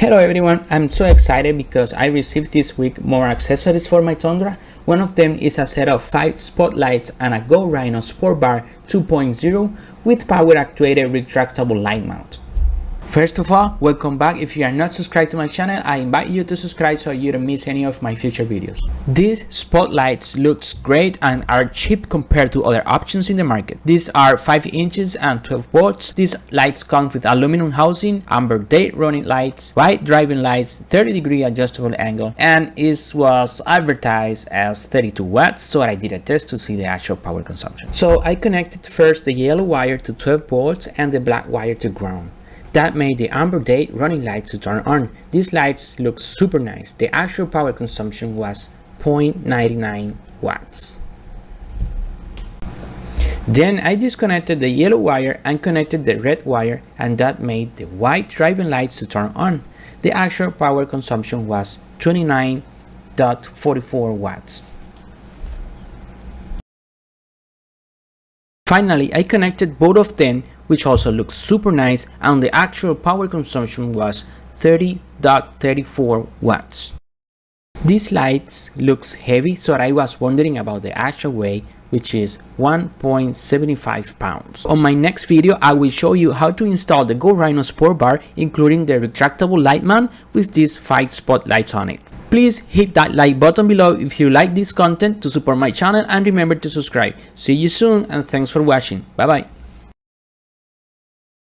Hello everyone, I'm so excited because I received this week more accessories for my Tundra. One of them is a set of 5 spotlights and a Go Rhino Sport Bart 2.0 with power actuated retractable light mount. First of all, welcome back. If you are not subscribed to my channel, I invite you to subscribe so you don't miss any of my future videos. These spotlights looks great and are cheap compared to other options in the market. These are 5 inches and 12 volts. These lights come with aluminum housing, amber date running lights, white driving lights, 30-degree adjustable angle, and it was advertised as 32 watts, so I did a test to see the actual power consumption. So I connected first the yellow wire to 12 volts and the black wire to ground. That made the amber date running lights to turn on. These lights look super nice. The actual power consumption was 0.99 watts. Then I disconnected the yellow wire and connected the red wire, and that made the white driving lights to turn on. The actual power consumption was 29.44 watts. Finally, I connected both of them, which also looks super nice, and the actual power consumption was 30.34 watts. These lights looks heavy, so I was wondering about the actual weight, which is 1.75 pounds. On my next video, I will show you how to install the Go Rhino Sport Bart, including the retractable light mount with these 5 spotlights on it. Please hit that like button below if you like this content to support my channel, and remember to subscribe. See you soon and thanks for watching. Bye bye.